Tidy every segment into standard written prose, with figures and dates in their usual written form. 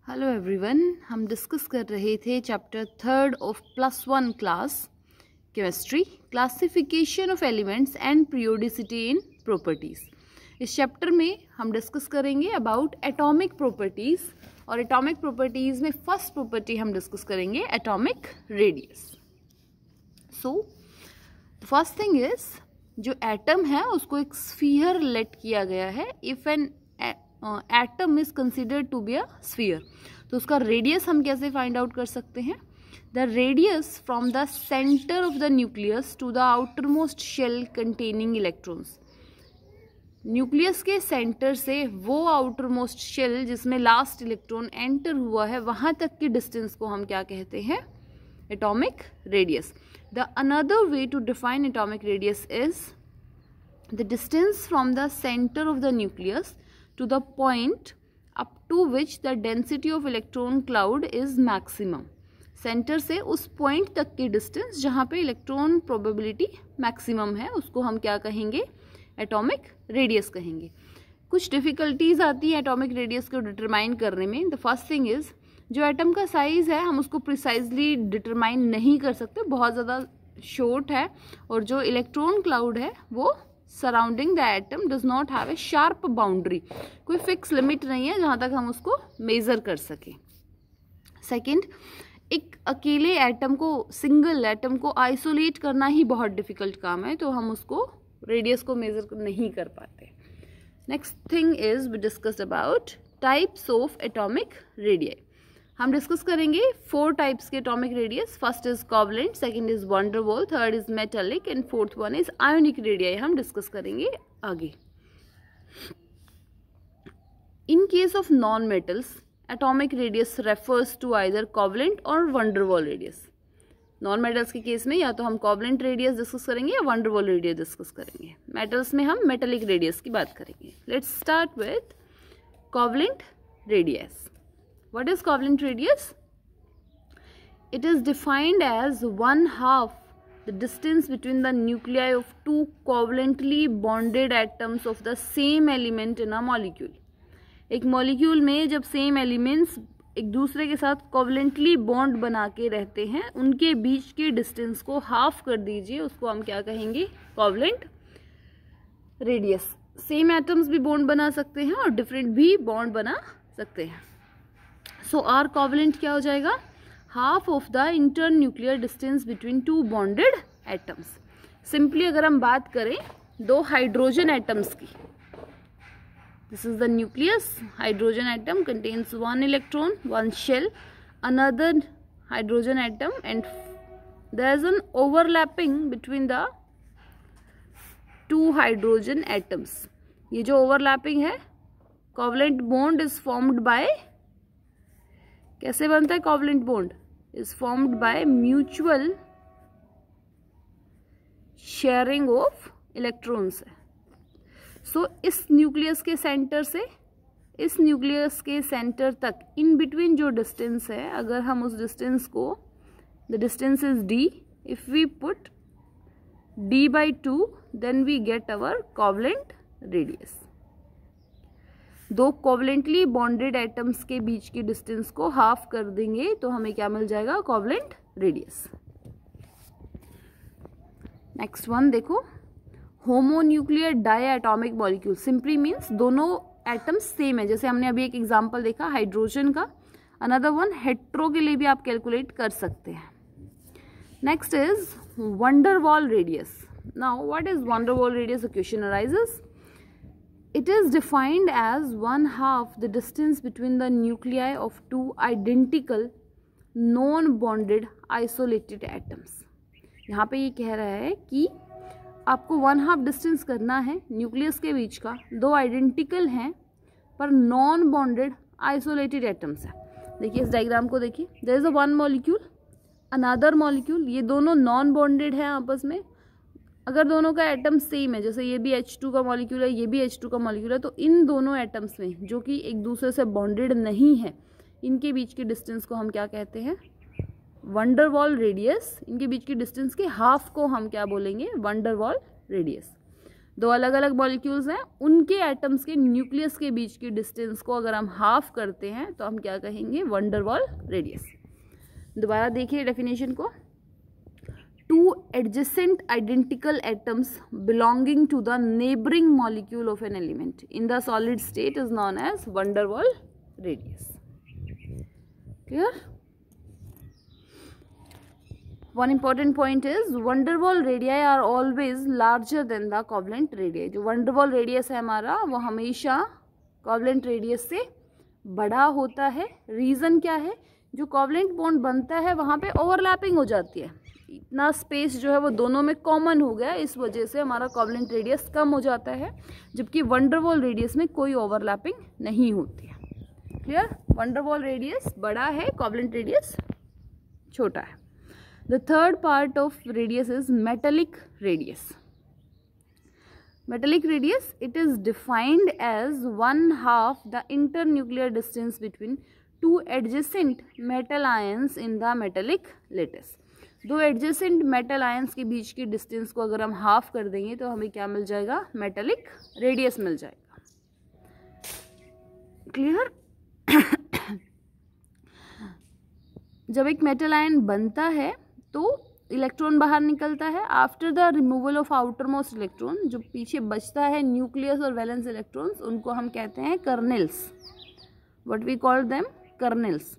Hello everyone, हम discuss कर रहे थे chapter 3 of +1 class chemistry, classification of elements and periodicity in properties. इस चैप्टर में हम डिस्कस करेंगे अबाउट एटॉमिक प्रॉपर्टीज़, और एटॉमिक प्रॉपर्टीज़ में फर्स्ट प्रॉपर्टी हम डिस्कस करेंगे atomic radius. So first thing is, जो एटम है उसको एक स्फीयर लेट किया गया है। If an atom is considered to be a sphere, तो उसका रेडियस हम कैसे फाइंड आउट कर सकते हैं? The radius from the centre of the nucleus to the outermost shell containing electrons. Nucleus के सेंटर से वो आउटर मोस्ट शेल जिसमें लास्ट इलेक्ट्रॉन एंटर हुआ है वहां तक की डिस्टेंस को हम क्या कहते हैं? Atomic radius. The another way to define atomic radius is the distance from the centre of the nucleus to the point up to which the density of electron cloud is maximum। Centre से उस point तक की distance जहाँ पे electron probability maximum है उसको हम क्या कहेंगे? एटॉमिक रेडियस कहेंगे। कुछ डिफ़िकल्टीज आती है एटॉमिक रेडियस को डिटरमाइन करने में। द फर्स्ट थिंग इज़, जो एटम का साइज़ है हम उसको प्रिसाइजली डिटरमाइन नहीं कर सकते, बहुत ज़्यादा शॉर्ट है, और जो इलेक्ट्रॉन क्लाउड है वो surrounding the atom does not have a sharp boundary. कोई फिक्स लिमिट नहीं है जहाँ तक हम उसको मेज़र कर सकें। सेकंड, एक अकेले एटम को, सिंगल एटम को आइसोलेट करना ही बहुत डिफ़िकल्ट काम है, तो हम उसको रेडियस को मेज़र नहीं कर पाते। Next thing is we discussed about types of atomic radius. हम डिस्कस करेंगे 4 टाइप्स के atomic radius. First is covalent, second is van der Waals, third is metallic and fourth one is ionic radius. हम discuss करेंगे आगे। In case of non metals, atomic radius refers to either covalent और van der Waals radius. Non metals के case में या तो हम covalent radius discuss करेंगे या van der Waals radius discuss करेंगे। मेटल्स में हम मेटालिक रेडियस की बात करेंगे। Let's start with covalent radius. What is covalent radius? It is defined as 1/2 the distance between the nuclei of two covalently bonded atoms of the same element in a molecule। एक molecule में जब same elements एक दूसरे के साथ covalently bond बना के रहते हैं, उनके बीच के डिस्टेंस को हाफ कर दीजिए, उसको हम क्या कहेंगे? Covalent radius. सेम एटम्स भी बॉन्ड बना सकते हैं और डिफरेंट भी बॉन्ड बना सकते हैं। सो आर कोवलेंट क्या हो जाएगा? Half of the inter nuclear distance between two bonded atoms. Simply अगर हम बात करें दो हाइड्रोजन एटम्स की, this is the nucleus. Hydrogen atom contains 1 electron, 1 shell, another hydrogen atom, and there is an overlapping between the 2 hydrogen atoms. ये जो overlapping है, covalent bond is formed by, कैसे बनता है covalent bond? Is formed by mutual sharing of electrons है। सो इस nucleus के centre से इस न्यूक्लियस के सेंटर तक इन बिटवीन जो डिस्टेंस है, अगर हम उस डिस्टेंस को, the distance is d, if we put d/2 then we get our covalent radius. दो कोवलेंटली बॉन्डेड एटम्स के बीच की डिस्टेंस को हाफ कर देंगे तो हमें क्या मिल जाएगा? Covalent radius. नेक्स्ट वन देखो, homonuclear diatomic molecule. Simply means दोनों एटम्स सेम है, जैसे हमने अभी एक एग्जांपल देखा हाइड्रोजन का। अनदर वन हेट्रो के लिए भी आप कैलकुलेट कर सकते हैं। Next is van der Waals radius. Now what is van der Waals radius? The question arises. It is defined as 1/2 the distance between the nuclei of 2 identical non-bonded isolated atoms। यहाँ पे ये कह रहा है कि आपको 1/2 डिस्टेंस करना है न्यूक्लियस के बीच का, दो आइडेंटिकल हैं पर नॉन बॉन्डेड आइसोलेटेड एटम्स है। देखिए इस डायग्राम को देखिए, there is a one molecule, another molecule, ये दोनों नॉन बॉन्डेड हैं आपस में। अगर दोनों का एटम सेम है, जैसे ये भी H2 का मॉलिक्यूल है, ये भी H2 का मॉलिक्यूल है, तो इन दोनों एटम्स में जो कि एक दूसरे से बॉन्डेड नहीं है, इनके बीच की डिस्टेंस को हम क्या कहते हैं? Van der Waals radius. इनके बीच की डिस्टेंस के हाफ को हम क्या बोलेंगे? Van der Waals radius. दो अलग अलग मॉलिक्यूल्स हैं, उनके एटम्स के न्यूक्लियस के बीच की डिस्टेंस को अगर हम हाफ करते हैं तो हम क्या कहेंगे, वंडर वॉल रेडियस। दोबारा देखिए डेफिनेशन को, two adjacent identical atoms belonging to the neighbouring molecule of an element in the solid state is known as van der Waal radius. Clear? One important point is van der Waals radii are always larger than the covalent radii. जो van der Waals radius है हमारा वो हमेशा covalent radius से बड़ा होता है। Reason क्या है, जो covalent bond बनता है वहाँ पे ओवरलैपिंग हो जाती है, इतना स्पेस जो है वो दोनों में कॉमन हो गया, इस वजह से हमारा covalent radius कम हो जाता है, जबकि van der Waals radius में कोई ओवरलैपिंग नहीं होती है। Clear? van der Waals radius बड़ा है, covalent radius छोटा है। The third part of radius is metallic radius. Metallic radius, it is defined as 1/2 the internuclear distance between two adjacent metal ions in the metallic lattice. दो adjacent metal ions के बीच की distance को अगर हम half कर देंगे तो हमें क्या मिल जाएगा, metallic radius मिल जाएगा। क्लियर? जब एक मेटल आयन बनता है तो इलेक्ट्रॉन बाहर निकलता है। After the removal of outer most electron, जो पीछे बचता है न्यूक्लियस और वैलेंस इलेक्ट्रॉन्स, उनको हम कहते हैं kernels. What we call them, kernels.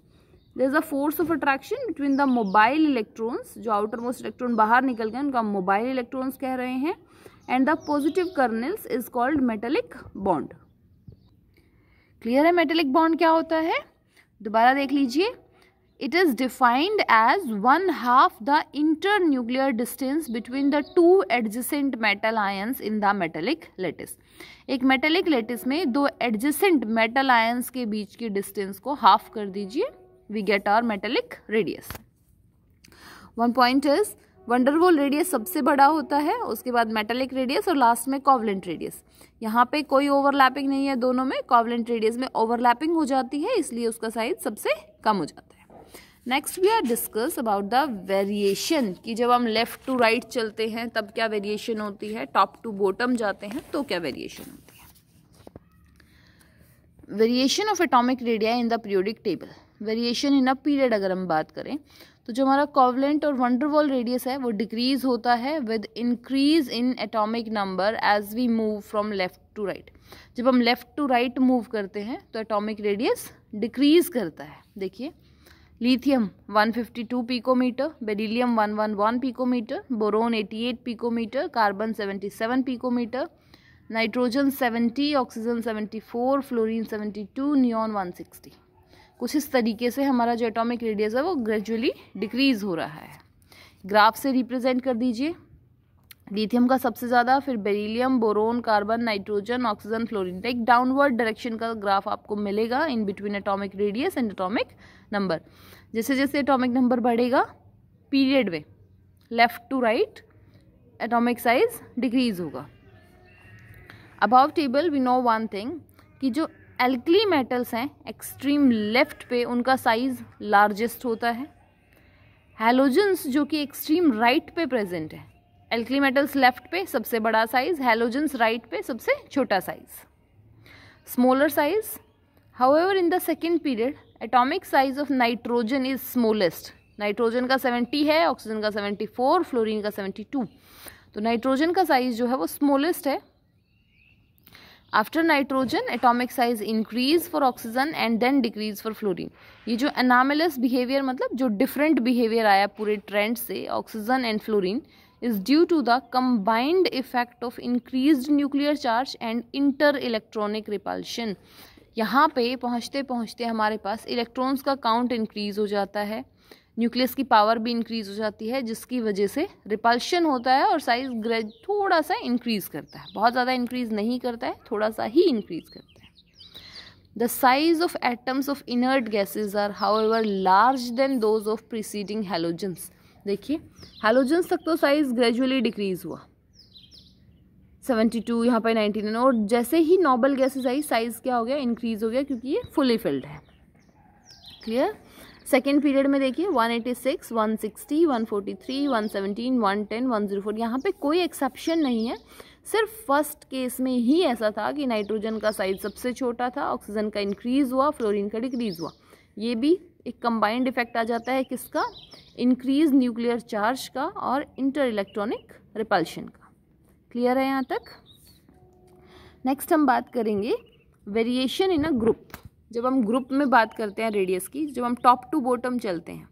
There is a force of attraction between the mobile electrons, जो आउटर मोस्ट इलेक्ट्रॉन बाहर निकल गए उनका मोबाइल इलेक्ट्रॉन्स कह रहे हैं, and the positive kernels is called metallic bond. Clear है मेटेलिक बॉन्ड क्या होता है? दोबारा देख लीजिए, it is defined as 1/2 the internuclear distance between the two adjacent metal ions in the metallic lattice. एक metallic lattice में दो adjacent metal ions के बीच की distance को half कर दीजिए, we get our metallic radius. One point is van der Waals radius सबसे बड़ा होता है, उसके बाद metallic radius और लास्ट में covalent radius। यहाँ पे कोई ओवरलैपिंग नहीं है दोनों में, covalent radius में ओवरलैपिंग हो जाती है, इसलिए उसका साइज सबसे कम हो जाता है। Next we are discuss about the variation, कि जब हम लेफ्ट टू राइट चलते हैं तब क्या वेरिएशन होती है, टॉप टू बॉटम जाते हैं तो क्या वेरिएशन होती है। Variation of atomic radii in the periodic table, variation in a period अगर हम बात करें तो जो हमारा कोवलेंट और वंडर वॉल रेडियस है वो डिक्रीज होता है with increase in atomic number as we move from left to right. जब हम लेफ्ट टू राइट मूव करते हैं तो एटॉमिक रेडियस डिक्रीज करता है। देखिए, lithium 152 picometre, beryllium 111 picometre, boron 88 picometre, carbon 77 picometre, nitrogen 70, oxygen 74, fluorine 72, neon 160। कुछ इस तरीके से हमारा जो एटॉमिक रेडियस है वो ग्रेजुअली डिक्रीज हो रहा है। ग्राफ से रिप्रेजेंट कर दीजिए, लिथियम का सबसे ज़्यादा, फिर beryllium, boron, carbon, nitrogen, oxygen, fluorine. एक डाउनवर्ड डायरेक्शन का ग्राफ आपको मिलेगा in between atomic radius and atomic number. जैसे जैसे एटॉमिक नंबर बढ़ेगा पीरियड में left to right atomic size decrease होगा। Above table we know one thing, कि जो एल्कली मेटल्स हैं एक्सट्रीम लेफ्ट पे उनका साइज लार्जेस्ट होता है। हैलोजेंस जो कि एक्सट्रीम राइट पे प्रेजेंट है, एल्कली मेटल्स लेफ्ट पे सबसे बड़ा साइज, हैलोजेंस राइट पे सबसे छोटा size, smaller size. However in the second period atomic size of nitrogen is smallest. Nitrogen का 70 है, ऑक्सीजन का 74, फ्लोरीन का 72, तो नाइट्रोजन का साइज जो है वो स्मॉलेस्ट है। After nitrogen atomic size increase for oxygen and then decrease for fluorine. ये जो एनामलस बिहेवियर, मतलब जो डिफरेंट बिहेवियर आया पूरे ट्रेंड से oxygen and fluorine, is due to the combined effect of increased nuclear charge and inter-electronic repulsion। यहाँ पे पहुँचते पहुँचते हमारे पास इलेक्ट्रॉन्स का काउंट इंक्रीज हो जाता है, न्यूक्लियस की पावर भी इंक्रीज हो जाती है, जिसकी वजह से रिपल्शन होता है और साइज थोड़ा सा इंक्रीज करता है, बहुत ज़्यादा इंक्रीज नहीं करता है, थोड़ा सा ही इंक्रीज करता है। The size of atoms of inert gases are however large than those of preceding halogens। देखिए, हैलोजेंस तक तो साइज ग्रेजुअली डिक्रीज हुआ, 72, यहाँ पर 99, और जैसे ही नोबल गैसेस आई साइज क्या हो गया, इंक्रीज हो गया, क्योंकि ये फुली फिल्ड है। क्लियर? सेकेंड पीरियड में देखिए 186, 160, 143, 117, 110, 104, यहाँ पे कोई एक्सेप्शन नहीं है। सिर्फ फर्स्ट केस में ही ऐसा था कि नाइट्रोजन का साइज सबसे छोटा था, ऑक्सीजन का इंक्रीज हुआ, फ्लोरीन का डिक्रीज हुआ। ये भी एक कंबाइंड इफेक्ट आ जाता है किसका, इंक्रीज न्यूक्लियर चार्ज का और इंटर इलेक्ट्रॉनिक रिपल्शन का। क्लियर है यहाँ तक? नेक्स्ट हम बात करेंगे वेरिएशन इन अ ग्रुप। जब हम ग्रुप में बात करते हैं रेडियस की, जब हम टॉप टू बॉटम चलते हैं,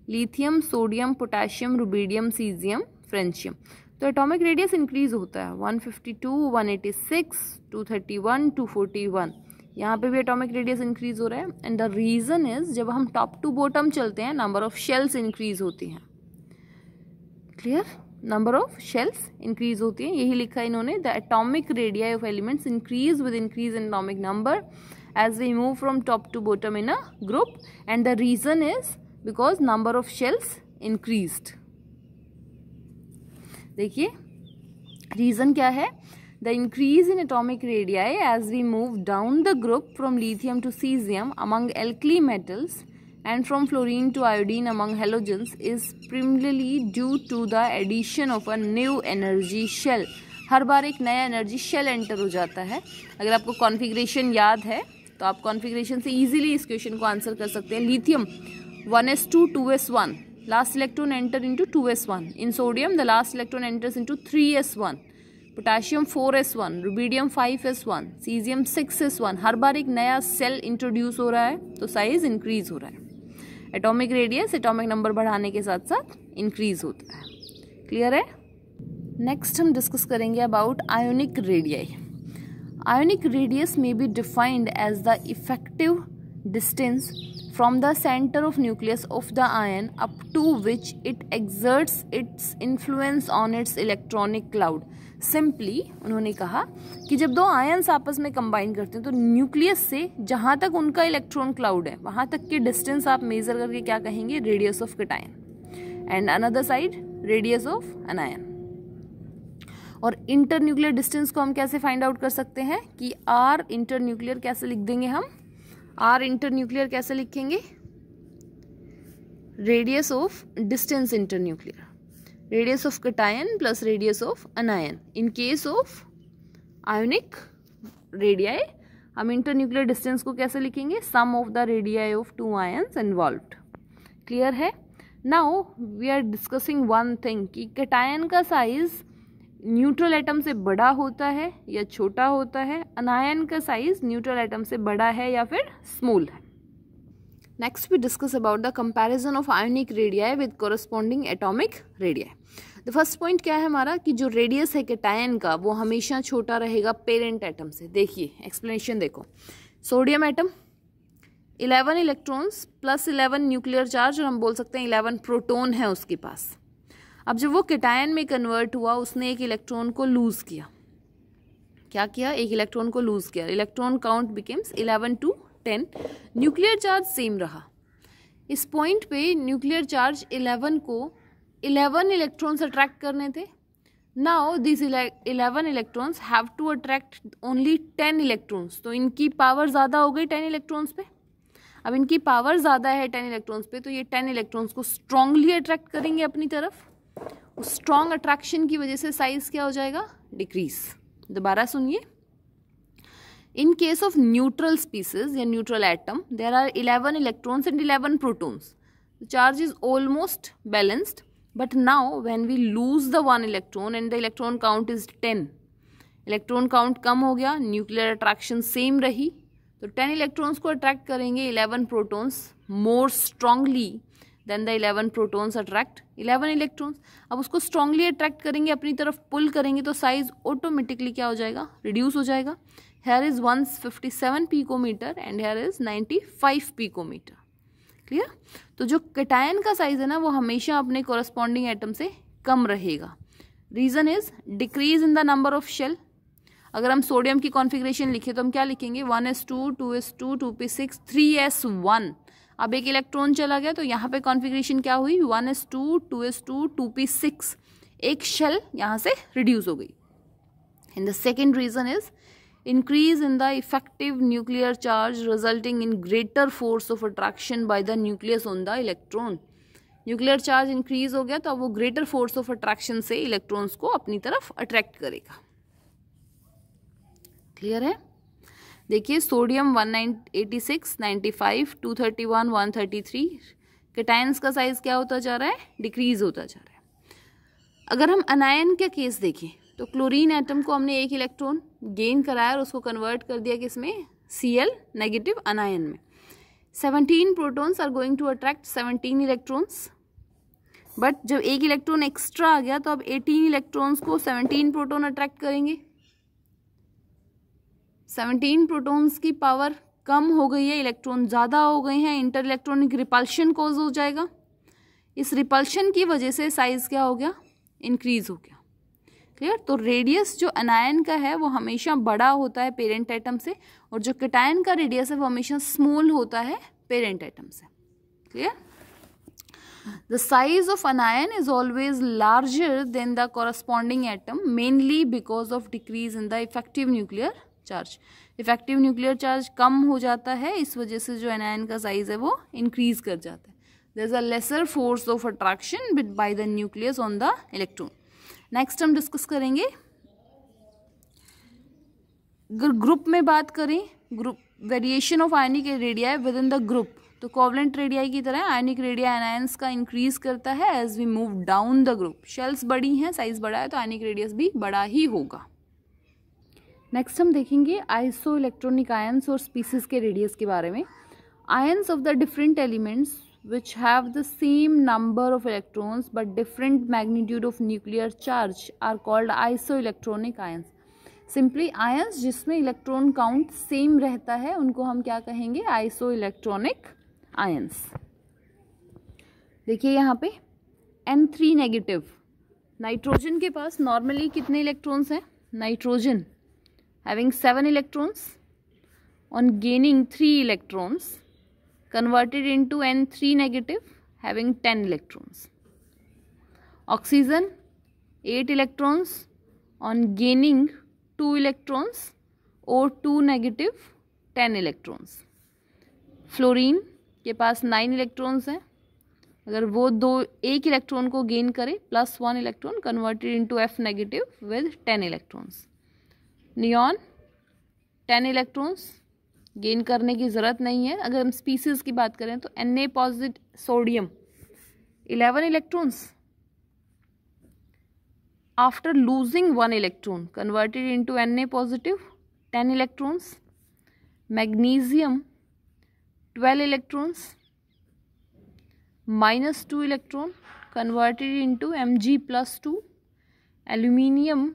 lithium, sodium, potassium, rubidium, caesium, francium, तो एटॉमिक रेडियस इंक्रीज होता है 152, 186, 231, 241। यहाँ पे भी एटॉमिक रेडियस इंक्रीज हो रहा है। एंड द रीजन इज जब हम टॉप टू बॉटम चलते हैं नंबर ऑफ शेल्स इंक्रीज होती हैं। Clear? Number of shells increase होती हैं, यही लिखा है इन्होंने, the atomic radii of elements increase with increase in atomic number as we move from top to bottom in a group, and the reason is because number of shells increased. देखिए reason क्या है, the increase in atomic radii as we move down the group from lithium to cesium among alkali metals and from fluorine to iodine among halogens is primarily due to the addition of a new energy shell. हर बार एक नया energy shell enter हो जाता है। अगर आपको configuration याद है तो आप कॉन्फ़िगरेशन से इजीली इस क्वेश्चन को आंसर कर सकते हैं। Lithium 1s2 2s1, last electron enter into 2s1। In sodium the last electron enters into 3s1। Potassium 4s1, rubidium 5s1, caesium 6s1। हर बार एक नया सेल इंट्रोड्यूस हो रहा है तो साइज इंक्रीज हो रहा है। एटॉमिक रेडियस एटॉमिक नंबर बढ़ाने के साथ साथ इंक्रीज होता है। क्लियर है? नेक्स्ट हम डिस्कस करेंगे about ionic radii. Ionic radius may be defined as the effective distance from the center of nucleus of the ion up to which it exerts its influence on its electronic cloud. Simply उन्होंने कहा कि जब दो ions आपस में combine करते हैं तो न्यूक्लियस से जहाँ तक उनका इलेक्ट्रॉन क्लाउड है वहाँ तक के डिस्टेंस आप मेजर करके क्या कहेंगे, radius of cation, and another side radius of anion. और इंटर न्यूक्लियर डिस्टेंस को हम कैसे फाइंड आउट कर सकते हैं कि आर इंटर न्यूक्लियर कैसे लिख देंगे हम, आर इंटर न्यूक्लियर कैसे लिखेंगे, radius of distance inter nuclear, radius of cation plus radius of anion. In case of ionic radii हम इंटर न्यूक्लियर डिस्टेंस को कैसे लिखेंगे, sum of the radii of two ions involved. Clear है? Now we are discussing one thing कि cation का size neutral atom से बड़ा होता है या छोटा होता है, अनायन का साइज न्यूट्रल एटम से बड़ा है या फिर स्मॉल है। Next we discuss about the comparison of ionic radii with corresponding atomic radii. The first point क्या है हमारा कि जो रेडियस है कैटायन का वो हमेशा छोटा रहेगा पेरेंट एटम से। देखिए एक्सप्लेनेशन देखो, sodium atom 11 electrons plus 11 nuclear charge, और हम बोल सकते हैं 11 प्रोटॉन है उसके पास। अब जब वो कैटायन में कन्वर्ट हुआ उसने एक इलेक्ट्रॉन को लूज किया। क्या किया? एक इलेक्ट्रॉन को लूज किया। Electron count becomes 11 to 10। Nuclear charge same रहा। इस पॉइंट पे न्यूक्लियर चार्ज 11 को 11 इलेक्ट्रॉन्स अट्रैक्ट करने थे। Now this 11 electrons have to attract only 10 electrons, तो इनकी पावर ज़्यादा हो गई 10 इलेक्ट्रॉन्स पे। अब इनकी पावर ज़्यादा है 10 इलेक्ट्रॉन्स पे, तो ये 10 इलेक्ट्रॉन्स को स्ट्रांगली अट्रैक्ट करेंगे अपनी तरफ। उस स्ट्रॉन्ग अट्रैक्शन की वजह से साइज क्या हो जाएगा, डिक्रीज। दोबारा सुनिए, in case of neutral species या neutral atom there are 11 electrons and 11 protons. The charge is almost balanced, but now when we lose the 1 electron and the electron count is 10, electron count कम हो गया, nuclear attraction same रही, तो 10 electrons को attract करेंगे 11 protons more strongly than the 11 protons attract 11 electrons. अब उसको strongly attract करेंगे, अपनी तरफ पुल करेंगे, तो साइज ऑटोमेटिकली क्या हो जाएगा, रिड्यूस हो जाएगा। Here is 157 picometre and here is 95 picometre. Clear? तो जो कैटायन का साइज है ना वो हमेशा अपने कोरस्पॉन्डिंग एटम से कम रहेगा। Reason is decrease in the number of shell. अगर हम सोडियम की कॉन्फ़िगरेशन लिखे तो हम क्या लिखेंगे, 1s2 2s2 2p6 3s1। अब एक इलेक्ट्रॉन चला गया तो यहाँ पे कॉन्फ़िगरेशन क्या हुई, 1s2 2s2 2p6, एक शेल यहाँ से रिड्यूस हो गई। And the second reason is increase in the effective nuclear charge resulting in greater force of attraction by the nucleus on the electron। Nuclear charge increase हो गया तो अब वो ग्रेटर फोर्स ऑफ अट्रैक्शन से electrons को अपनी तरफ attract करेगा। क्लियर है? देखिए सोडियम 186, 95, 231, 133, कैटायंस का साइज क्या होता जा रहा है? डिक्रीज होता जा रहा है। अगर हम अनायन का केस देखें तो क्लोरीन एटम को हमने एक इलेक्ट्रॉन गेन कराया और उसको कन्वर्ट कर दिया किसमें? Cl नेगेटिव अनायन में। 17 protons are going to attract 17 electrons, but जब एक इलेक्ट्रॉन एक्स्ट्रा आ गया तो अब 18 इलेक्ट्रॉन्स को 17 प्रोटॉन अट्रैक्ट करेंगे। 17 प्रोटॉन्स की पावर कम हो गई है, इलेक्ट्रॉन ज़्यादा हो गए हैं, इंटर इलेक्ट्रॉनिक रिपल्शन कॉज हो जाएगा। इस रिपल्शन की वजह से साइज क्या हो गया? इंक्रीज हो गया। क्लियर? तो रेडियस जो अनायन का है वो हमेशा बड़ा होता है पेरेंट एटम से, और जो कैटायन का रेडियस है वो हमेशा स्मॉल होता है पेरेंट एटम से। Clear? The size of anion is always larger than the corresponding atom, mainly because of decrease in the effective nuclear charge. Effective nuclear charge कम हो जाता है, इस वजह से जो anion का size है वो increase कर जाता है. There is a lesser force of attraction by the nucleus on the electron. Next हम discuss करेंगे, ग्रुप में बात करें, group variation of ionic radii within the group, तो कोवलेंट रेडियाई की तरह आयनिक रेडियाई अनायंस का इंक्रीज करता है as we move down the group. Shells बड़ी हैं, साइज बड़ा है, तो आयनिक रेडियस भी बड़ा ही होगा। नेक्स्ट हम देखेंगे आइसो इलेक्ट्रॉनिक आयंस और स्पीसीज के रेडियस के बारे में। Ions of the different elements which have the same number of electrons but different magnitude of nuclear charge are called isoelectronic ions. Simply ions जिसमें इलेक्ट्रॉन काउंट सेम रहता है उनको हम क्या कहेंगे? Isoelectronic ions. देखिए यहाँ पे N3 नेगेटिव, नाइट्रोजन के पास नॉर्मली कितने इलेक्ट्रॉन्स हैं? Nitrogen having 7 electrons, on gaining 3 electrons converted into N3 negative having 10 electrons. Oxygen 8 electrons, on gaining 2 electrons, O2 negative 10 electrons. Fluorine के पास 9 इलेक्ट्रॉन्स हैं, अगर वो एक इलेक्ट्रॉन को गेन करे plus 1 electron converted into F negative with 10 electrons. Neon 10 electrons, gain करने की ज़रूरत नहीं है. अगर हम स्पीसीज की बात करें तो Na positive sodium 11 electrons, after losing 1 electron converted into Na positive 10 electrons. Magnesium 12 electrons, -2 electron converted into Mg+2. Aluminium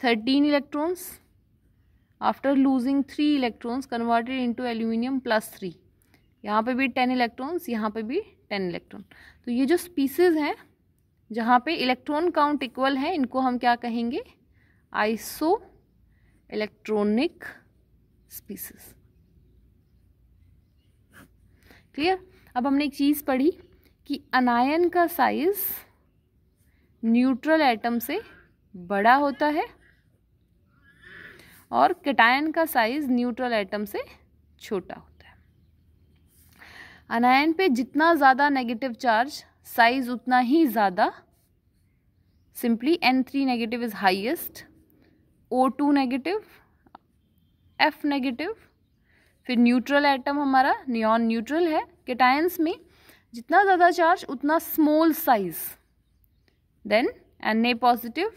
13 electrons, after losing 3 electrons converted into aluminium +3. यहाँ पे भी 10 इलेक्ट्रॉन्स, यहाँ पे भी 10 इलेक्ट्रॉन. तो ये जो स्पीसीज हैं जहाँ पे इलेक्ट्रॉन काउंट इक्वल है इनको हम क्या कहेंगे? Iso electronic species. क्लियर? अब हमने एक चीज़ पढ़ी कि अनायन का साइज न्यूट्रल एटम से बड़ा होता है और कैटायन का साइज न्यूट्रल एटम से छोटा होता है. अनायन पे जितना ज़्यादा नेगेटिव चार्ज साइज उतना ही ज़्यादा. Simply N3 negative is highest, O2 negative, F negative. फिर न्यूट्रल एटम हमारा नियॉन न्यूट्रल है. कैटायंस में जितना ज़्यादा चार्ज उतना small size, then Na positive,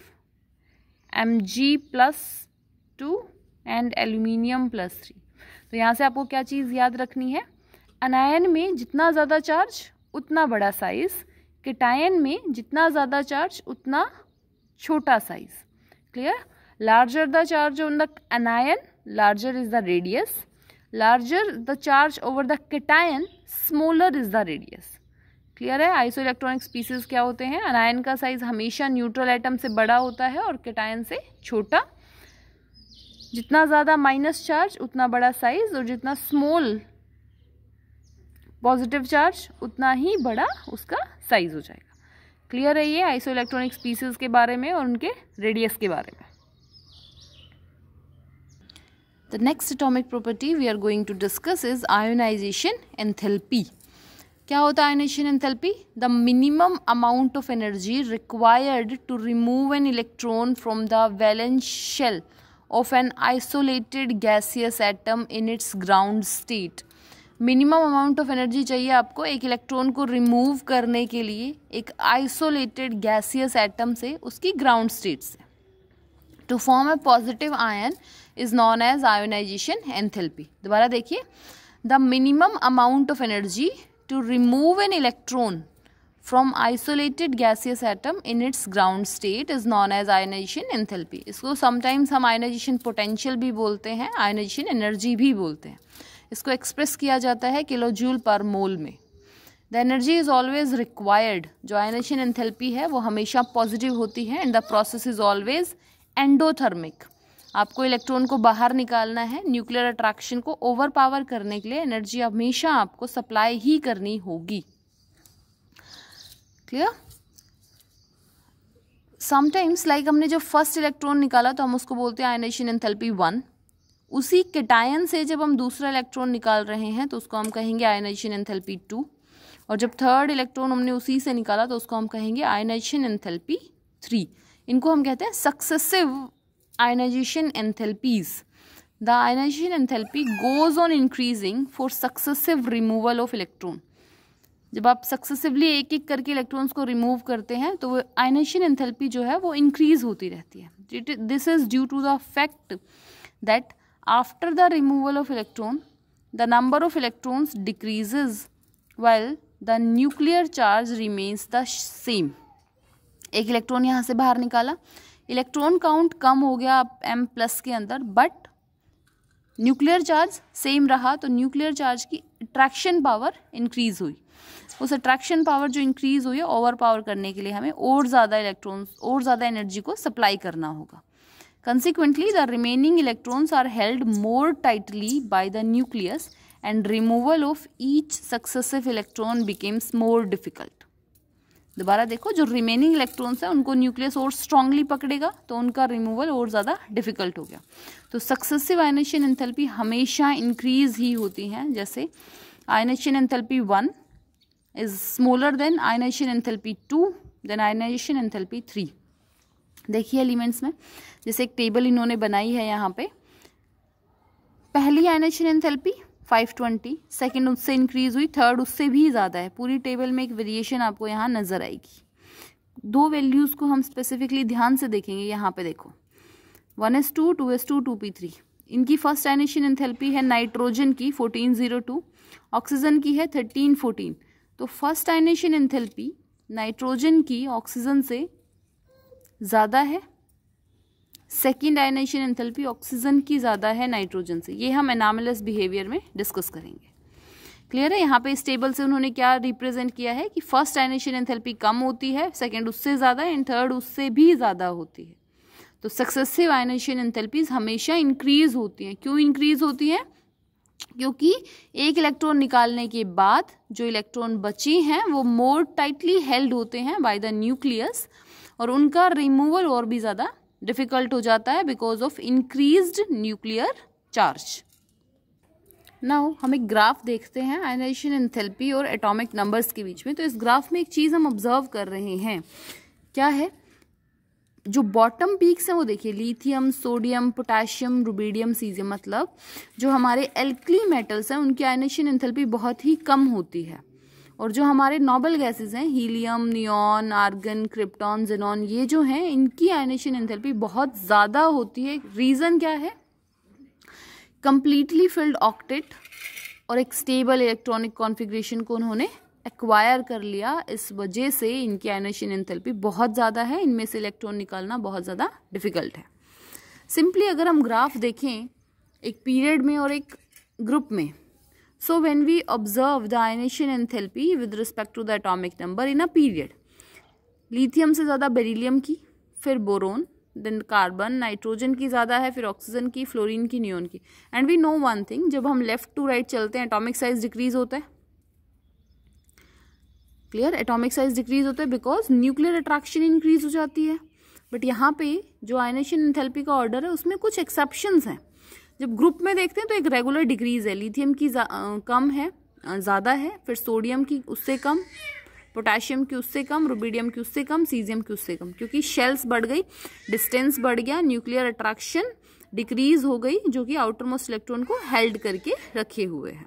Mg+2 and aluminium +3. तो यहाँ से आपको क्या चीज़ याद रखनी है? अनायन में जितना ज़्यादा चार्ज उतना बड़ा साइज, कैटायन में जितना ज़्यादा चार्ज उतना छोटा size. Clear? Larger the charge on the अनायन, larger is the radius. Larger the charge over the cation, smaller is the radius. Clear है? आइसो इलेक्ट्रॉनिक स्पीसीज क्या होते हैं? अनायन का साइज हमेशा न्यूट्रल एटम से बड़ा होता है और कैटायन से छोटा. जितना ज़्यादा माइनस चार्ज उतना बड़ा साइज, और जितना स्मॉल पॉजिटिव चार्ज उतना ही बड़ा उसका साइज हो जाएगा. क्लियर है ये आइसो इलेक्ट्रॉनिक स्पीसीज के बारे में और उनके रेडियस के बारे में. The next atomic property we are going to discuss is ionisation enthalpy. क्या होता है ionisation enthalpy? The minimum amount of energy required to remove an electron from the valence shell of an isolated gaseous atom in its ground state. Minimum amount of energy चाहिए आपको एक electron को remove करने के लिए एक isolated gaseous atom से उसकी ग्राउंड स्टेट से. To form a positive ion is known as ionisation enthalpy. दोबारा देखिए, the minimum amount of energy to remove an electron from isolated gaseous atom in its ground state is known as ionisation enthalpy. इसको sometimes हम ionisation potential भी बोलते हैं, ionisation energy भी बोलते हैं. इसको एक्सप्रेस किया जाता है किलो जूल पर मोल में. The energy is always required. जो आयोनाइजेशन एंथैल्पी है वो हमेशा पॉजिटिव होती है and the process is always endothermic. आपको इलेक्ट्रॉन को बाहर निकालना है, न्यूक्लियर अट्रैक्शन को ओवर पावर करने के लिए एनर्जी हमेशा आपको सप्लाई ही करनी होगी. क्लियर? समटाइम्स लाइक हमने जो फर्स्ट इलेक्ट्रॉन निकाला तो हम उसको बोलते हैं आयोनाइजेशन एंथैल्पी 1. उसी कैटायन से जब हम दूसरा इलेक्ट्रॉन निकाल रहे हैं तो उसको हम कहेंगे आयोनाइजेशन एंथैल्पी 2. और जब थर्ड इलेक्ट्रॉन हमने उसी से निकाला तो उसको हम कहेंगे आयोनाइजेशन एंथैल्पी 3. इनको हम कहते हैं successive ionisation enthalpies. The ionisation enthalpy goes on increasing for successive removal of electron. जब आप सक्सेसिवली एक एक करके इलेक्ट्रॉन्स को रिमूव करते हैं तो वो आयोनाइजेशन एंथैल्पी जो है वो इंक्रीज होती रहती है. This is due to the fact that after the removal of electron, the number of electrons decreases while the nuclear charge remains the same. एक इलेक्ट्रॉन यहाँ से बाहर निकाला, इलेक्ट्रॉन काउंट कम हो गया m प्लस के अंदर, बट न्यूक्लियर चार्ज सेम रहा. तो न्यूक्लियर चार्ज की अट्रैक्शन पावर इंक्रीज हुई. उस अट्रैक्शन पावर जो इंक्रीज हुई है ओवर पावर करने के लिए हमें और ज़्यादा इलेक्ट्रॉन्स और ज़्यादा एनर्जी को सप्लाई करना होगा. Consequently, the remaining electrons are held more tightly by the nucleus and removal of each successive electron becomes more difficult. दोबारा देखो, जो रिमेनिंग इलेक्ट्रॉन्स हैं उनको न्यूक्लियस और स्ट्रांगली पकड़ेगा तो उनका रिमूवल और ज़्यादा डिफिकल्ट हो गया. तो सक्सेसिव आयोनाइजेशन एंथैल्पी हमेशा इंक्रीज ही होती हैं. जैसे ionisation enthalpy 1 is smaller than ionisation enthalpy 2 then ionisation enthalpy 3. देखिए एलिमेंट्स में, जैसे एक टेबल इन्होंने बनाई है यहाँ पे. पहली आयोनाइजेशन एंथैल्पी 520, सेकंड उससे इंक्रीज हुई, थर्ड उससे भी ज़्यादा है. पूरी टेबल में एक वेरिएशन आपको यहाँ नज़र आएगी. 2 वैल्यूज़ को हम स्पेसिफिकली ध्यान से देखेंगे. यहाँ पे देखो 1s2 2s2 2p3. इनकी फर्स्ट आयोनाइजेशन एंथैल्पी है नाइट्रोजन की 1402, ऑक्सीजन की है 1314. तो फर्स्ट आयोनाइजेशन एंथैल्पी नाइट्रोजन की ऑक्सीजन से ज़्यादा है, सेकेंड आयोनाइजेशन एंथैल्पी ऑक्सीजन की ज़्यादा है नाइट्रोजन से. ये हम एनामलस बिहेवियर में डिस्कस करेंगे. क्लियर है? यहाँ पे इस टेबल से उन्होंने क्या रिप्रेजेंट किया है कि फर्स्ट आयोनाइजेशन एंथैल्पी कम होती है, सेकेंड उससे ज़्यादा एंड थर्ड उससे भी ज़्यादा होती है. तो सक्सेसिव आयोनाइजेशन एंथैल्पीज हमेशा इंक्रीज होती हैं. क्यों इंक्रीज होती हैं? क्योंकि एक इलेक्ट्रॉन निकालने के बाद जो इलेक्ट्रॉन बचे हैं वो मोर टाइटली हेल्ड होते हैं बाय द न्यूक्लियस और उनका रिमूवल और भी ज़्यादा डिफिकल्ट हो जाता है because of increased nuclear charge. Now हम एक ग्राफ देखते हैं आयोनाइजेशन एंथैल्पी और एटॉमिक नंबर्स के बीच में. तो इस ग्राफ में एक चीज़ हम ऑब्जर्व कर रहे हैं. क्या है? जो बॉटम पीक्स हैं वो देखिए, lithium, sodium, potassium, rubidium, caesium. मतलब जो हमारे एल्कली मेटल्स हैं उनकी आयोनाइजेशन एंथैल्पी बहुत ही कम होती है. और जो हमारे नोबल गैसेस हैं, helium, neon, argon, krypton, xenon, ये जो हैं इनकी आयोनाइजेशन एंथैल्पी बहुत ज़्यादा होती है. रीज़न क्या है? कंप्लीटली फिल्ड ऑक्टेट और एक स्टेबल इलेक्ट्रॉनिक कॉन्फ़िगरेशन को उन्होंने एक्वायर कर लिया. इस वजह से इनकी आयोनाइजेशन एंथैल्पी बहुत ज़्यादा है. इनमें से इलेक्ट्रॉन निकालना बहुत ज़्यादा डिफिकल्ट है. सिंपली अगर हम ग्राफ देखें एक पीरियड में और एक ग्रुप में, so when we observe the ionization enthalpy with respect to the atomic number in a period, lithium से ज़्यादा बेरिलियम की, फिर बोरोन, देन कार्बन, नाइट्रोजन की ज़्यादा है, फिर ऑक्सीजन की, फ्लोरीन की, नियोन की. And we know one thing, जब हम लेफ्ट टू राइट चलते हैं एटॉमिक साइज डिक्रीज होता है. क्लियर? एटॉमिक साइज डिक्रीज होता है बिकॉज न्यूक्लियर अट्रैक्शन इंक्रीज हो जाती है. बट यहाँ पे जो आयोनाइजेशन एंथैल्पी का ऑर्डर है उसमें कुछ एक्सेप्शंस हैं. जब ग्रुप में देखते हैं तो एक रेगुलर डिक्रीज है. लिथियम की कम है, ज़्यादा है, फिर सोडियम की उससे कम, पोटेशियम की उससे कम, रुबिडियम की उससे कम, सीजियम की उससे कम. क्योंकि शेल्स बढ़ गई, डिस्टेंस बढ़ गया, न्यूक्लियर अट्रैक्शन डिक्रीज हो गई, जो कि आउटर मोस्ट इलेक्ट्रॉन को हेल्ड करके रखे हुए है।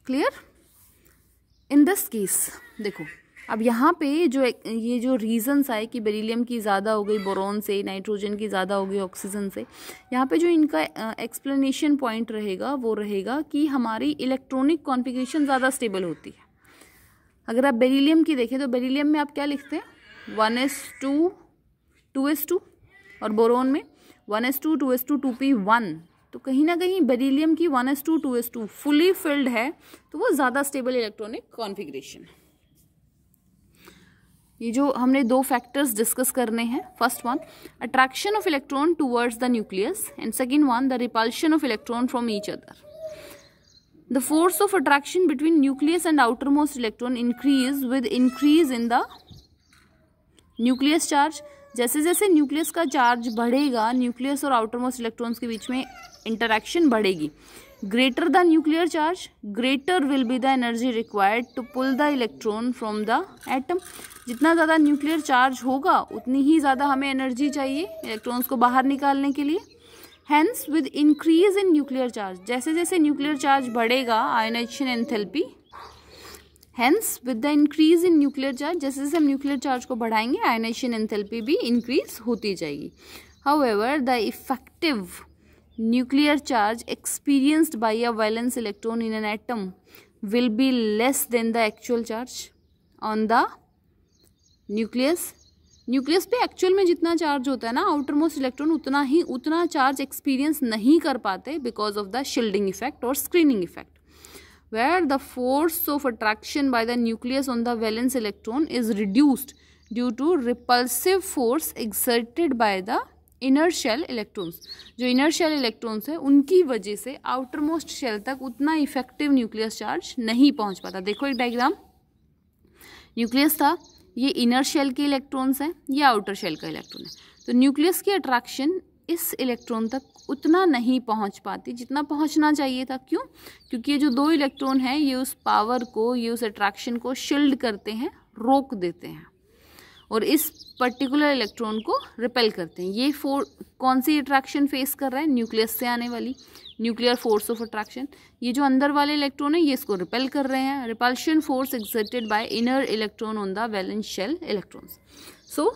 क्लियर? इन दिस केस देखो, अब यहाँ पे ये जो रीजंस आए कि बेरिलियम की ज़्यादा हो गई बोरॉन से, नाइट्रोजन की ज़्यादा हो गई ऑक्सीजन से, यहाँ पे जो इनका एक्सप्लेनेशन पॉइंट रहेगा वो रहेगा कि हमारी इलेक्ट्रॉनिक कॉन्फ़िगरेशन ज़्यादा स्टेबल होती है। अगर आप बेरिलियम की देखें तो बेरिलियम में आप क्या लिखते हैं, 1s2 2s2, और बोरॉन में 1s2 2s2 2p1। तो कहीं ना कहीं बेरिलियम की 1s2 2s2 फुली फिल्ड है, तो वो ज़्यादा स्टेबल इलेक्ट्रॉनिक कॉन्फ़िगरेशन है। ये जो हमने दो फैक्टर्स डिस्कस करने हैं, first one attraction of electron towards the nucleus and second one the repulsion of electron from each other. The force of attraction between nucleus and outermost electron increase with increase in the nucleus charge. जैसे जैसे nucleus का charge बढ़ेगा, nucleus और outermost electrons के बीच में interaction बढ़ेगी। Greater the nuclear charge, greater will be the energy required to pull the electron from the atom. जितना ज़्यादा न्यूक्लियर चार्ज होगा उतनी ही ज़्यादा हमें एनर्जी चाहिए इलेक्ट्रॉन्स को बाहर निकालने के लिए। Hence with increase in nuclear charge, जैसे जैसे न्यूक्लियर चार्ज बढ़ेगा ionisation enthalpy, hence with the increase in nuclear charge, जैसे जैसे हम न्यूक्लियर चार्ज को बढ़ाएंगे आयोनाइजेशन एंथैल्पी भी इंक्रीज होती जाएगी। However the effective nuclear charge experienced by a valence electron in an atom will be less than the actual charge on the nucleus. Nucleus पे actual में जितना चार्ज होता है ना आउटर मोस्ट इलेक्ट्रॉन, उतना चार्ज एक्सपीरियंस नहीं कर पाते because of the shielding effect और screening effect. Where the force of attraction by the nucleus on the valence electron is reduced due to repulsive force exerted by the inner shell electrons. जो inner shell electrons है उनकी वजह से outer most shell तक उतना effective nucleus charge नहीं पहुंच पाता। देखो एक डायग्राम, न्यूक्लियस था, ये इनर शेल के इलेक्ट्रॉन्स हैं, ये आउटर शेल का इलेक्ट्रॉन है। तो न्यूक्लियस की अट्रैक्शन इस इलेक्ट्रॉन तक उतना नहीं पहुंच पाती जितना पहुंचना चाहिए था। क्यों? क्योंकि ये जो दो इलेक्ट्रॉन हैं ये उस पावर को, ये उस अट्रैक्शन को शील्ड करते हैं, रोक देते हैं और इस पर्टिकुलर इलेक्ट्रॉन को रिपेल करते हैं। ये कौन सी अट्रैक्शन फेस कर रहा है? न्यूक्लियस से आने वाली न्यूक्लियर फोर्स ऑफ अट्रैक्शन। ये जो अंदर वाले इलेक्ट्रॉन है ये इसको रिपेल कर रहे हैं। Repulsion force exerted by inner electron on the valence shell electrons. So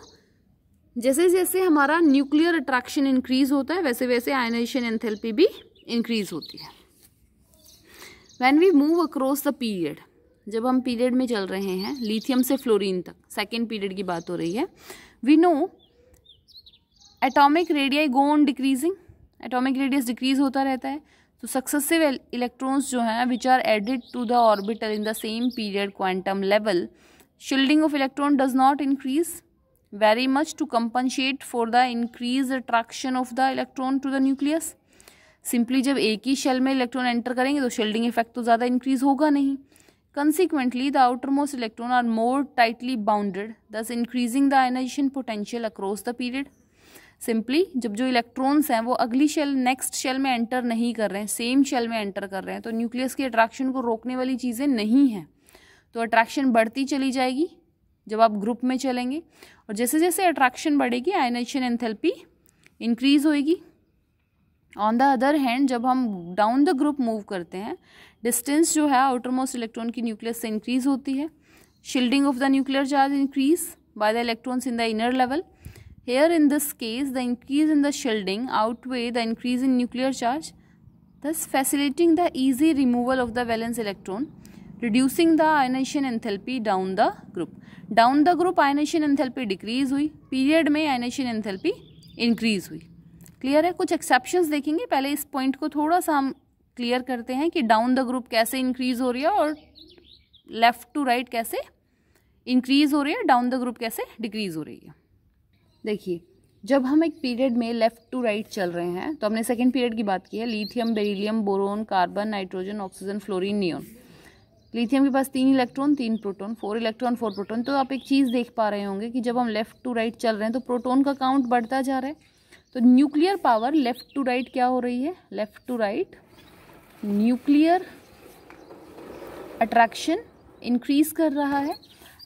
जैसे जैसे हमारा न्यूक्लियर अट्रैक्शन इंक्रीज होता है वैसे वैसे आयनाइजेशन एंथैल्पी भी इंक्रीज होती है। When we move across the period, जब हम पीरियड में चल रहे हैं लिथियम से फ्लोरीन तक, सेकेंड पीरियड की बात हो रही है, we know atomic radii go on decreasing, atomic radius decrease होता रहता है। तो सक्सेसिव इलेक्ट्रॉन्स जो हैं which are added to the orbital in the same period quantum level, shielding of electron does not increase very much to compensate for the increase attraction of the electron to the nucleus. Simply जब एक ही shell में electron enter करेंगे तो shielding effect तो ज़्यादा increase होगा नहीं। Consequently, the outermost electron are more tightly bounded, thus increasing the ionization potential across the period. Simply, जब जो इलेक्ट्रॉन्स हैं वो अगली शेल, नेक्स्ट शेल में एंटर नहीं कर रहे हैं, सेम शेल में एंटर कर रहे हैं, तो न्यूक्लियस की अट्रैक्शन को रोकने वाली चीज़ें नहीं हैं, तो अट्रैक्शन बढ़ती चली जाएगी जब आप ग्रुप में चलेंगे। और जैसे जैसे अट्रैक्शन बढ़ेगी आयनाइजेशन एंथैल्पी इंक्रीज होएगी। ऑन द अदर हैंड जब हम डाउन द ग्रुप मूव करते हैं, डिस्टेंस जो है आउटर मोस्ट इलेक्ट्रॉन की न्यूक्लियस से इंक्रीज होती है। Shielding of the nuclear charge increase by the electrons in the inner level. Here in this case the increase in the shielding outweigh the increase in nuclear charge, thus facilitating the easy removal of the valence electron, reducing the ionization enthalpy down the group. Down the group ionization enthalpy decrease हुई, period में ionization enthalpy increase हुई। Clear है? कुछ exceptions देखेंगे, पहले इस point को थोड़ा सा हम क्लियर करते हैं कि डाउन द ग्रुप कैसे इंक्रीज हो रही है और लेफ्ट टू राइट कैसे इंक्रीज हो रही है, डाउन द ग्रुप कैसे डिक्रीज हो रही है। देखिए, जब हम एक पीरियड में लेफ्ट टू राइट चल रहे हैं तो हमने सेकेंड पीरियड की बात की है, lithium, beryllium, boron, carbon, nitrogen, oxygen, fluorine, neon. Lithium के पास 3 इलेक्ट्रॉन 3 प्रोटॉन, 4 इलेक्ट्रॉन 4 प्रोटॉन। तो आप एक चीज़ देख पा रहे होंगे कि जब हम लेफ्ट टू राइट चल रहे हैं तो प्रोटॉन का काउंट बढ़ता जा रहा है। तो nuclear power left to right क्या हो रही है? Left to right nuclear attraction increase कर रहा है।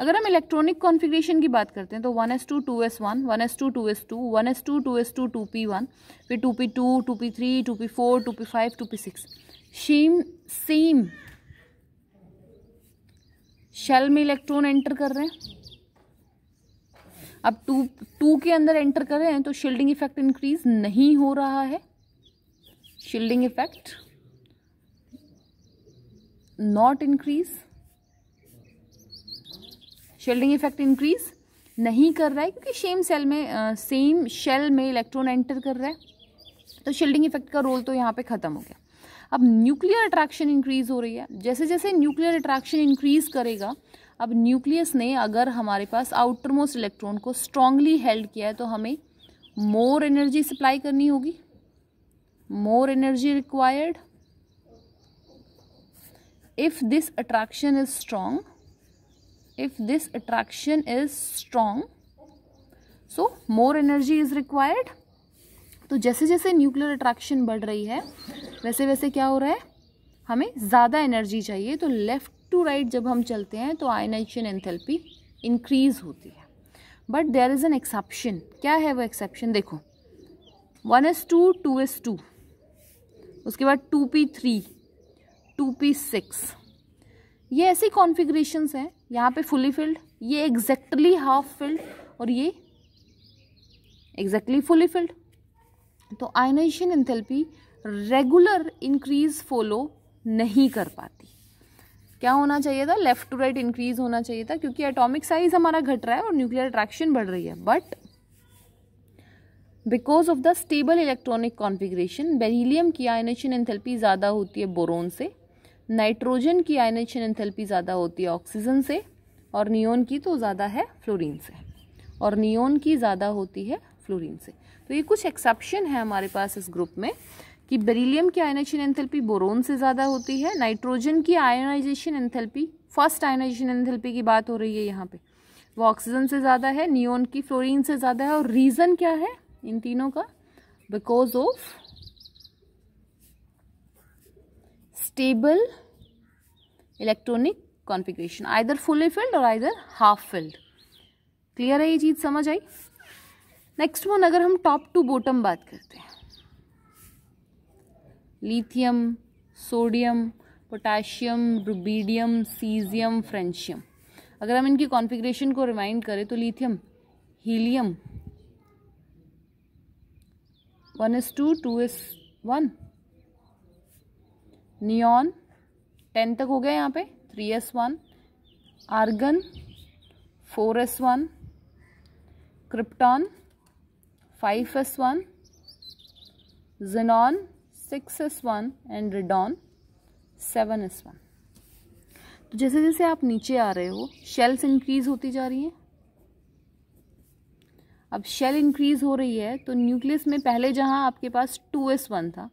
अगर हम इलेक्ट्रॉनिक कॉन्फ़िगरेशन की बात करते हैं तो 1s2 2s1 1s2 2s2 1s2 2s2 2p1 फिर 2p2 2p3 2p4 2p5 2p6 same shell में इलेक्ट्रॉन एंटर कर रहे हैं। अब टू के अंदर एंटर कर रहे हैं तो शील्डिंग इफेक्ट इंक्रीज नहीं हो रहा है, shielding effect not increase, shielding effect increase नहीं कर रहा है क्योंकि सेम शेल में इलेक्ट्रॉन एंटर कर रहा है, तो शील्डिंग इफेक्ट का रोल तो यहाँ पे खत्म हो गया। अब न्यूक्लियर अट्रैक्शन इंक्रीज हो रही है, जैसे जैसे न्यूक्लियर अट्रैक्शन इंक्रीज करेगा, अब न्यूक्लियस ने अगर हमारे पास आउटर मोस्ट इलेक्ट्रॉन को स्ट्रांगली हेल्ड किया है तो हमें मोर एनर्जी सप्लाई करनी होगी, more energy required if this attraction is strong, if this attraction is strong so more energy is required। तो जैसे जैसे न्यूक्लियर अट्रैक्शन बढ़ रही है वैसे वैसे क्या हो रहा है, हमें ज़्यादा एनर्जी चाहिए, तो लेफ्ट टू राइट जब हम चलते हैं तो आयनाइजेशन एंथैल्पी इंक्रीज होती है। But there is an exception. क्या है वो एक्सेप्शन, देखो 1s2 2s2 उसके बाद 2p3 2p6 ये ऐसी कॉन्फ़िगरेशंस हैं, यहाँ पे फुली फिल्ड, ये एग्जैक्टली हाफ फिल्ड और ये एग्जैक्टली फुली फिल्ड। तो ionisation enthalpy regular increase follow नहीं कर पाती। क्या होना चाहिए था, लेफ्ट टू राइट इंक्रीज होना चाहिए था क्योंकि एटॉमिक साइज हमारा घट रहा है और न्यूक्लियर अट्रैक्शन बढ़ रही है। But because of the stable electronic configuration beryllium की आयनाइजेशन एंथैल्पी ज़्यादा होती है बोरोन से, नाइट्रोजन की आयनाइजेशन एंथैल्पी ज़्यादा होती है ऑक्सीजन से, और नियोन की तो ज़्यादा है फ्लोरीन से, और नियोन की ज़्यादा होती है फ्लोरीन से। तो ये कुछ एक्सेप्शन है हमारे पास इस ग्रुप में कि बेरिलियम की आयनाइजेशन एंथैल्पी बोरोन से ज़्यादा होती है, नाइट्रोजन की ionisation enthalpy, first ionisation enthalpy की बात हो रही है यहाँ पे, वो ऑक्सीजन से ज़्यादा है, नियोन की फ्लोरीन से ज़्यादा है। और रीज़न क्या है इन तीनों का, because of stable electronic configuration, either fully filled और आइदर हाफ फिल्ड। क्लियर है ये चीज़, समझ आई। नेक्स्ट वन, अगर हम टॉप टू बॉटम बात करते हैं, lithium, sodium, potassium, rubidium, caesium, francium, अगर हम इनकी कॉन्फ़िगरेशन को रिमाइंड करें तो lithium, helium 1s2 2s1, neon 10 तक हो गया यहाँ पे 3s1, argon 4s1, krypton 5s1, xenon 6s1 and radon 7s1। तो जैसे जैसे आप नीचे आ रहे हो शेल्स इंक्रीज होती जा रही हैं। अब शेल इंक्रीज हो रही है तो न्यूक्लियस में पहले जहां आपके पास 2s1 था,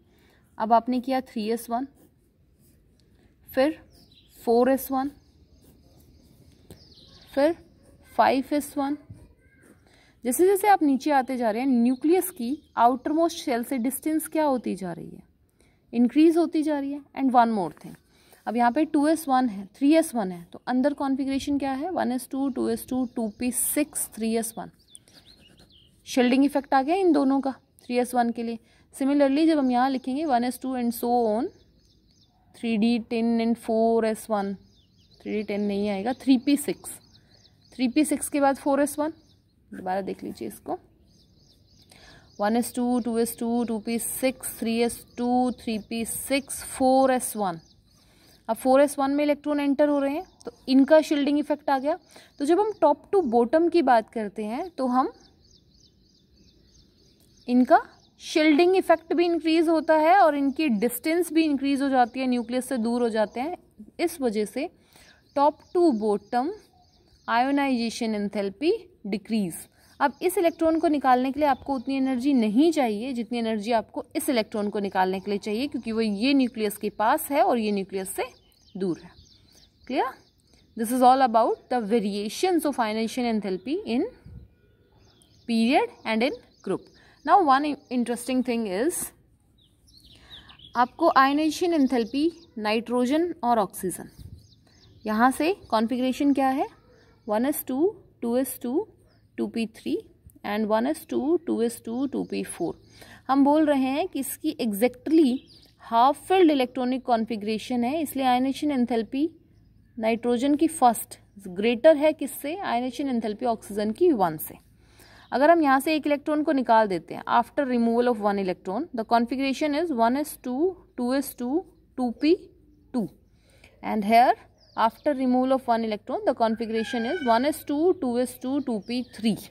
अब आपने किया 3s1, फिर 4s1, फिर 5s1। जैसे जैसे आप नीचे आते जा रहे हैं न्यूक्लियस की आउटर मोस्ट शेल से डिस्टेंस क्या होती जा रही है, इंक्रीज होती जा रही है। एंड वन मोर थिंग, अब यहाँ पे 2s1 है 3s1 है, तो अंदर कॉन्फ़िगरेशन क्या है 1s2 2s2 2p6 3s1। Shielding effect आ गया इन दोनों का 3s1 के लिए। सिमिलरली जब हम यहाँ लिखेंगे 1s2 and so on 3d10 and 4s1, 3d10 नहीं आएगा, 3p6 के बाद 4s1। दोबारा देख लीजिए इसको, 1s2 2s2 2p6 3s2 3p6 4s1। अब 4s1 में इलेक्ट्रॉन एंटर हो रहे हैं तो इनका शील्डिंग इफेक्ट आ गया। तो जब हम टॉप टू बॉटम की बात करते हैं तो हम इनका शील्डिंग इफेक्ट भी इंक्रीज होता है और इनकी डिस्टेंस भी इंक्रीज हो जाती है, न्यूक्लियस से दूर हो जाते हैं। इस वजह से top to bottom ionisation enthalpy decrease. अब इस इलेक्ट्रॉन को निकालने के लिए आपको उतनी एनर्जी नहीं चाहिए जितनी एनर्जी आपको इस इलेक्ट्रॉन को निकालने के लिए चाहिए, क्योंकि वो ये न्यूक्लियस के पास है और ये न्यूक्लियस से दूर है। Clear? This is all about the variations of ionisation enthalpy in period and in group. Now one interesting thing is, आपको आयोनाइजेशन एंथैल्पी नाइट्रोजन और ऑक्सीजन, यहाँ से कॉन्फ़िगरेशन क्या है 1s2 2s2 2p3 and 1s2 2s2 2p4। हम बोल रहे हैं कि इसकी exactly half field electronic configuration है, इसलिए आयनेशन एंथैल्पी नाइट्रोजन की फर्स्ट ग्रेटर है किससे, आयनेशन एंथैल्पी ऑक्सीजन की 1 से। अगर हम यहाँ से एक इलेक्ट्रॉन को निकाल देते हैं after removal of 1 electron, the configuration is 1s2 2s2 2p2 and here after removal of 1 electron the configuration is 1s2 2s2 2p3।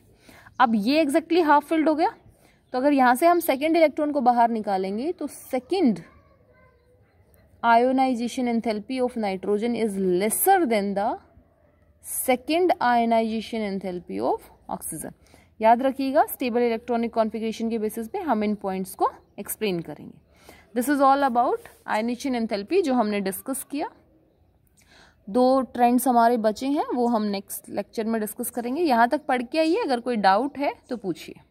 अब ये एग्जैक्टली हाफ फिल्ड हो गया। तो अगर यहाँ से हम सेकेंड इलेक्ट्रॉन को बाहर निकालेंगे तो second ionization enthalpy of nitrogen is lesser than the second ionization enthalpy of oxygen. याद रखिएगा, स्टेबल इलेक्ट्रॉनिक कॉन्फ़िगरेशन के बेसिस पे हम इन पॉइंट्स को एक्सप्लेन करेंगे। This is all about ionisation enthalpy जो हमने डिस्कस किया। 2 ट्रेंड्स हमारे बचे हैं, वो हम नेक्स्ट लेक्चर में डिस्कस करेंगे। यहाँ तक पढ़ के आइए, अगर कोई डाउट है तो पूछिए।